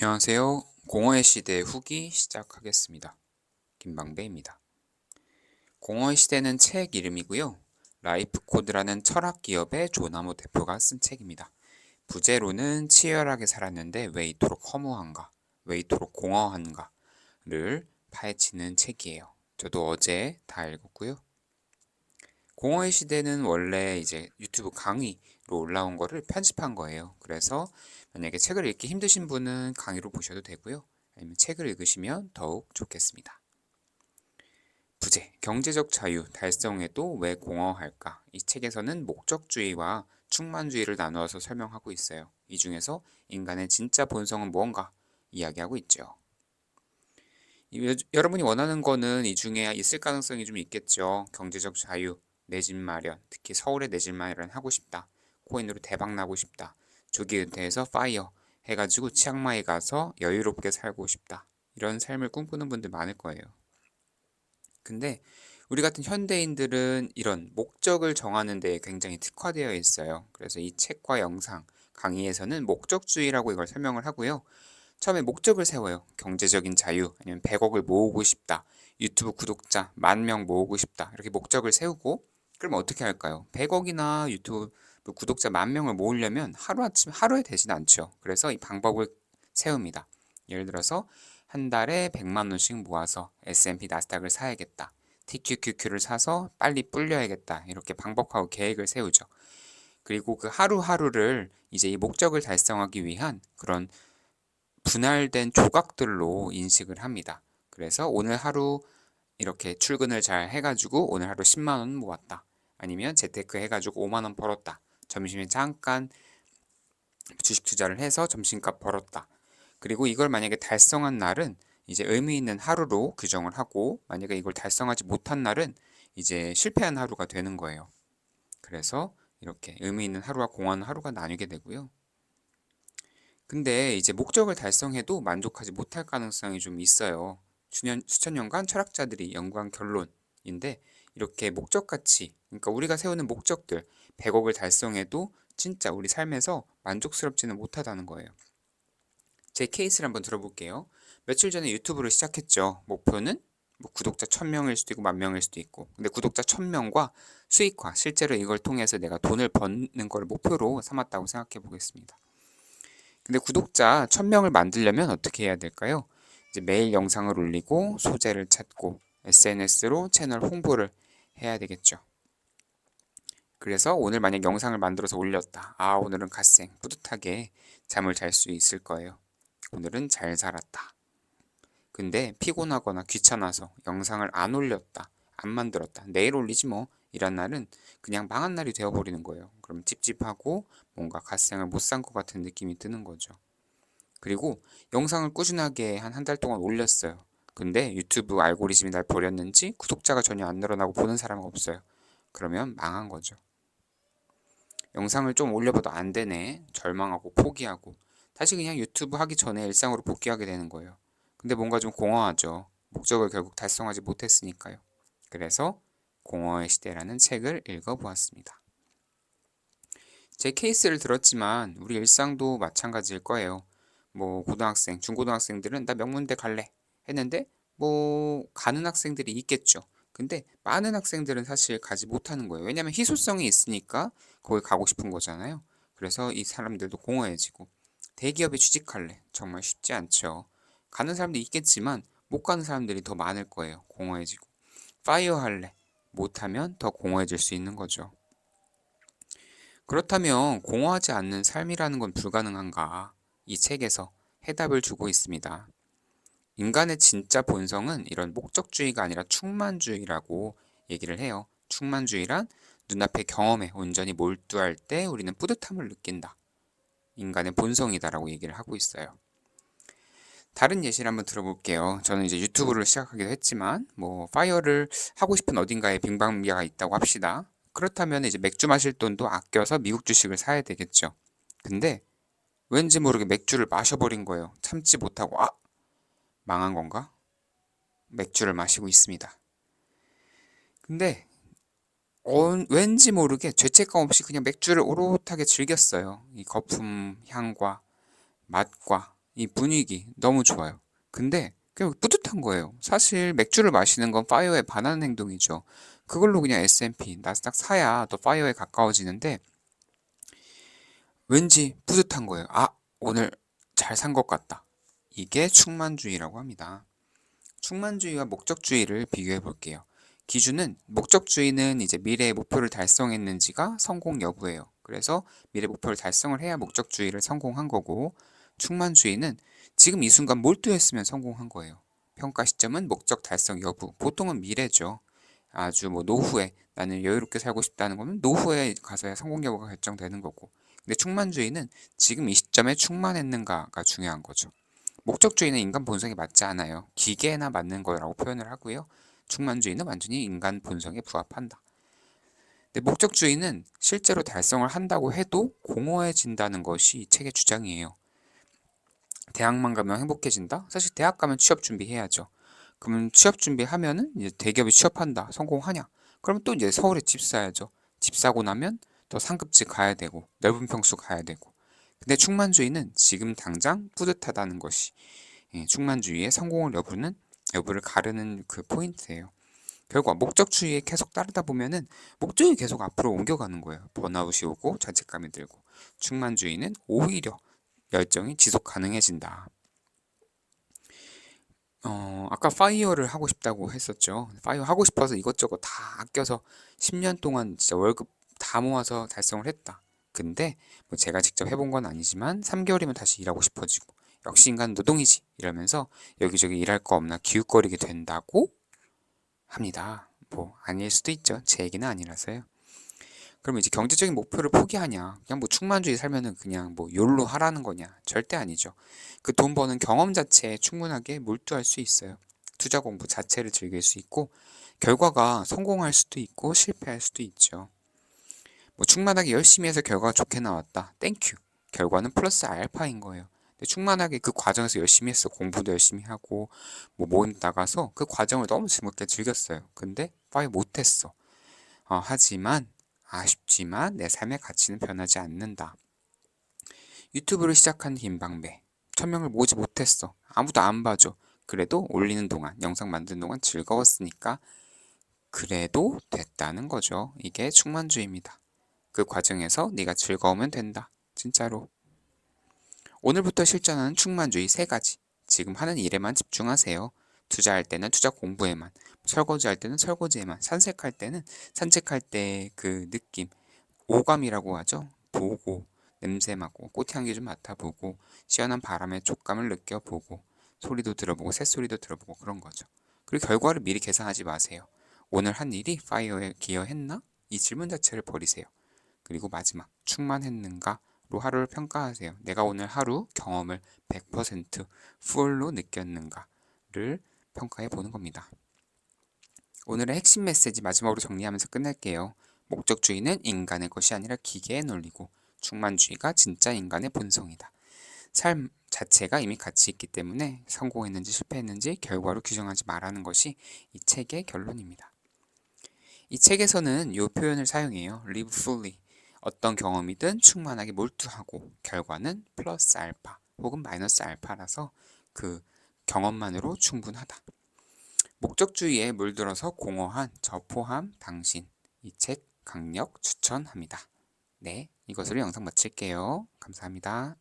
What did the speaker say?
안녕하세요. 공허의 시대 후기 시작하겠습니다. 김방배입니다. 공허의 시대는 책 이름이고요. 라이프코드라는 철학 기업의 조나모 대표가 쓴 책입니다. 부제로는 치열하게 살았는데 왜 이토록 허무한가, 왜 이토록 공허한가를 파헤치는 책이에요. 저도 어제 다 읽었고요. 공허의 시대는 원래 이제 유튜브 강의로 올라온 거를 편집한 거예요. 그래서 만약에 책을 읽기 힘드신 분은 강의로 보셔도 되고요. 아니면 책을 읽으시면 더욱 좋겠습니다. 부제, 경제적 자유 달성에도 왜 공허할까? 이 책에서는 목적주의와 충만주의를 나누어서 설명하고 있어요. 이 중에서 인간의 진짜 본성은 무언가 이야기하고 있죠. 여러분이 원하는 거는 이 중에 있을 가능성이 좀 있겠죠. 경제적 자유, 내 집 마련, 특히 서울에 내 집 마련 하고 싶다. 코인으로 대박 나고 싶다. 조기 은퇴해서 파이어 해가지고 치앙마이 가서 여유롭게 살고 싶다. 이런 삶을 꿈꾸는 분들 많을 거예요. 근데 우리 같은 현대인들은 이런 목적을 정하는 데 굉장히 특화되어 있어요. 그래서 이 책과 영상, 강의에서는 목적주의라고 이걸 설명을 하고요. 처음에 목적을 세워요. 경제적인 자유, 아니면 100억을 모으고 싶다. 유튜브 구독자 10,000명 모으고 싶다. 이렇게 목적을 세우고, 그럼 어떻게 할까요? 100억이나 유튜브 구독자 10,000명을 모으려면 하루에 되진 않죠. 그래서 이 방법을 세웁니다. 예를 들어서 한 달에 100만 원씩 모아서 S&P 나스닥을 사야겠다. TQQQ를 사서 빨리 불려야겠다. 이렇게 방법하고 계획을 세우죠. 그리고 그 하루하루를 이제 이 목적을 달성하기 위한 그런 분할된 조각들로 인식을 합니다. 그래서 오늘 하루 이렇게 출근을 잘 해가지고 오늘 하루 10만 원 모았다. 아니면 재테크 해가지고 5만 원 벌었다. 점심에 잠깐 주식 투자를 해서 점심값 벌었다. 그리고 이걸 만약에 달성한 날은 이제 의미 있는 하루로 규정을 하고, 만약에 이걸 달성하지 못한 날은 이제 실패한 하루가 되는 거예요. 그래서 이렇게 의미 있는 하루와 공허한 하루가 나뉘게 되고요. 근데 이제 목적을 달성해도 만족하지 못할 가능성이 좀 있어요. 수천 년간 철학자들이 연구한 결론인데, 이렇게 목적가치, 그러니까 우리가 세우는 목적들, 100억을 달성해도 진짜 우리 삶에서 만족스럽지는 못하다는 거예요. 제 케이스를 한번 들어볼게요. 며칠 전에 유튜브를 시작했죠. 목표는 뭐 구독자 1000명일 수도 있고 10,000명일 수도 있고. 근데 구독자 1000명과 수익화, 실제로 이걸 통해서 내가 돈을 버는 걸 목표로 삼았다고 생각해 보겠습니다. 근데 구독자 1000명을 만들려면 어떻게 해야 될까요? 이제 매일 영상을 올리고 소재를 찾고 SNS로 채널 홍보를 해야 되겠죠. 그래서 오늘 만약 영상을 만들어서 올렸다. 아, 오늘은 갓생 뿌듯하게 잠을 잘 수 있을 거예요. 오늘은 잘 살았다. 근데 피곤하거나 귀찮아서 영상을 안 올렸다. 안 만들었다. 내일 올리지 뭐. 이런 날은 그냥 망한 날이 되어버리는 거예요. 그럼 찝찝하고 뭔가 갓생을 못 산 것 같은 느낌이 드는 거죠. 그리고 영상을 꾸준하게 한 달 동안 올렸어요. 근데 유튜브 알고리즘이 날 버렸는지 구독자가 전혀 안 늘어나고 보는 사람이 없어요. 그러면 망한 거죠. 영상을 좀 올려봐도 안 되네. 절망하고 포기하고 다시 그냥 유튜브 하기 전에 일상으로 복귀하게 되는 거예요. 근데 뭔가 좀 공허하죠. 목적을 결국 달성하지 못했으니까요. 그래서 공허의 시대라는 책을 읽어보았습니다. 제 케이스를 들었지만 우리 일상도 마찬가지일 거예요. 뭐 고등학생, 중고등학생들은 나 명문대 갈래 했는데 뭐 가는 학생들이 있겠죠. 근데 많은 학생들은 사실 가지 못하는 거예요. 왜냐하면 희소성이 있으니까 거기 가고 싶은 거잖아요. 그래서 이 사람들도 공허해지고 대기업에 취직할래 정말 쉽지 않죠. 가는 사람도 있겠지만 못 가는 사람들이 더 많을 거예요. 공허해지고 파이어 할래 못하면 더 공허해질 수 있는 거죠. 그렇다면 공허하지 않는 삶이라는 건 불가능한가? 이 책에서 해답을 주고 있습니다. 인간의 진짜 본성은 이런 목적주의가 아니라 충만주의라고 얘기를 해요. 충만주의란 눈앞의 경험에 온전히 몰두할 때 우리는 뿌듯함을 느낀다. 인간의 본성이다라고 얘기를 하고 있어요. 다른 예시를 한번 들어볼게요. 저는 이제 유튜브를 시작하기도 했지만, 뭐, 파이어를 하고 싶은 어딘가에 빙방비가 있다고 합시다. 그렇다면 이제 맥주 마실 돈도 아껴서 미국 주식을 사야 되겠죠. 근데 왠지 모르게 맥주를 마셔버린 거예요. 참지 못하고, 아! 망한 건가? 맥주를 마시고 있습니다. 근데 왠지 모르게 죄책감 없이 그냥 맥주를 오롯하게 즐겼어요. 이 거품 향과 맛과 이 분위기 너무 좋아요. 근데 그냥 뿌듯한 거예요. 사실 맥주를 마시는 건 파이어에 반하는 행동이죠. 그걸로 그냥 S&P, 나스닥 사야 더 파이어에 가까워지는데 왠지 뿌듯한 거예요. 아, 오늘 잘 산 것 같다. 이게 충만주의라고 합니다. 충만주의와 목적주의를 비교해 볼게요. 기준은 목적주의는 이제 미래의 목표를 달성했는지가 성공 여부예요. 그래서 미래 목표를 달성을 해야 목적주의를 성공한 거고, 충만주의는 지금 이 순간 몰두했으면 성공한 거예요. 평가 시점은 목적 달성 여부, 보통은 미래죠. 아주 뭐 노후에 나는 여유롭게 살고 싶다는 거는 노후에 가서야 성공 여부가 결정되는 거고. 근데 충만주의는 지금 이 시점에 충만했는가가 중요한 거죠. 목적주의는 인간 본성에 맞지 않아요. 기계나 맞는 거라고 표현을 하고요. 충만주의는 완전히 인간 본성에 부합한다. 근데 목적주의는 실제로 달성을 한다고 해도 공허해진다는 것이 이 책의 주장이에요. 대학만 가면 행복해진다? 사실 대학 가면 취업 준비해야죠. 그러면 취업 준비하면은 이제 대기업에 취업한다. 성공하냐? 그러면 또 이제 서울에 집 사야죠. 집 사고 나면 더 상급지 가야 되고 넓은 평수 가야 되고. 근데 충만주의는 지금 당장 뿌듯하다는 것이 충만주의의 성공을 여부를 가르는 그 포인트예요. 결과 목적주의에 계속 따르다 보면은 목적이 계속 앞으로 옮겨가는 거예요. 번아웃이 오고 자책감이 들고. 충만주의는 오히려 열정이 지속 가능해진다. 아까 파이어를 하고 싶다고 했었죠. 파이어 하고 싶어서 이것저것 다 아껴서 10년 동안 진짜 월급 다 모아서 달성을 했다. 근데 뭐 제가 직접 해본 건 아니지만 3개월이면 다시 일하고 싶어지고 역시 인간 노동이지 이러면서 여기저기 일할 거 없나 기웃거리게 된다고 합니다. 뭐 아닐 수도 있죠. 제 얘기는 아니라서요. 그러면 이제 경제적인 목표를 포기하냐? 그냥 뭐 충만주의 살면은 그냥 뭐 욜로 하라는 거냐? 절대 아니죠. 그 돈 버는 경험 자체에 충분하게 몰두할 수 있어요. 투자 공부 자체를 즐길 수 있고 결과가 성공할 수도 있고 실패할 수도 있죠. 뭐 충만하게 열심히 해서 결과가 좋게 나왔다. 땡큐. 결과는 플러스 알파인 거예요. 근데 충만하게 그 과정에서 열심히 했어. 공부도 열심히 하고 뭐 모임 나가서 그 과정을 너무 즐겁게 즐겼어요. 근데 파이 못했어. 하지만 아쉽지만 내 삶의 가치는 변하지 않는다. 유튜브를 시작한 김방배. 1000명을 모으지 못했어. 아무도 안 봐줘. 그래도 올리는 동안, 영상 만드는 동안 즐거웠으니까 그래도 됐다는 거죠. 이게 충만주의입니다. 그 과정에서 네가 즐거우면 된다. 진짜로. 오늘부터 실천하는 충만주의 3가지. 지금 하는 일에만 집중하세요. 투자할 때는 투자 공부에만, 설거지할 때는 설거지에만, 산책할 때는 산책할 때 그 느낌, 오감이라고 하죠. 보고, 냄새 맡고, 꽃향기 좀 맡아보고, 시원한 바람의 촉감을 느껴보고, 소리도 들어보고, 새소리도 들어보고 그런 거죠. 그리고 결과를 미리 계산하지 마세요. 오늘 한 일이 파이어에 기여했나? 이 질문 자체를 버리세요. 그리고 마지막, 충만했는가로 하루를 평가하세요. 내가 오늘 하루 경험을 100% 풀로 느꼈는가를 평가해 보는 겁니다. 오늘의 핵심 메시지 마지막으로 정리하면서 끝낼게요. 목적주의는 인간의 것이 아니라 기계의 논리고 충만주의가 진짜 인간의 본성이다. 삶 자체가 이미 가치 있기 때문에 성공했는지 실패했는지 결과로 규정하지 말라는 것이 이 책의 결론입니다. 이 책에서는 이 표현을 사용해요. Live fully. 어떤 경험이든 충만하게 몰두하고 결과는 플러스 알파 혹은 마이너스 알파라서 그 경험만으로 충분하다. 목적주의에 물들어서 공허한 저 포함 당신 이 책 강력 추천합니다. 네, 이것으로 영상 마칠게요. 감사합니다.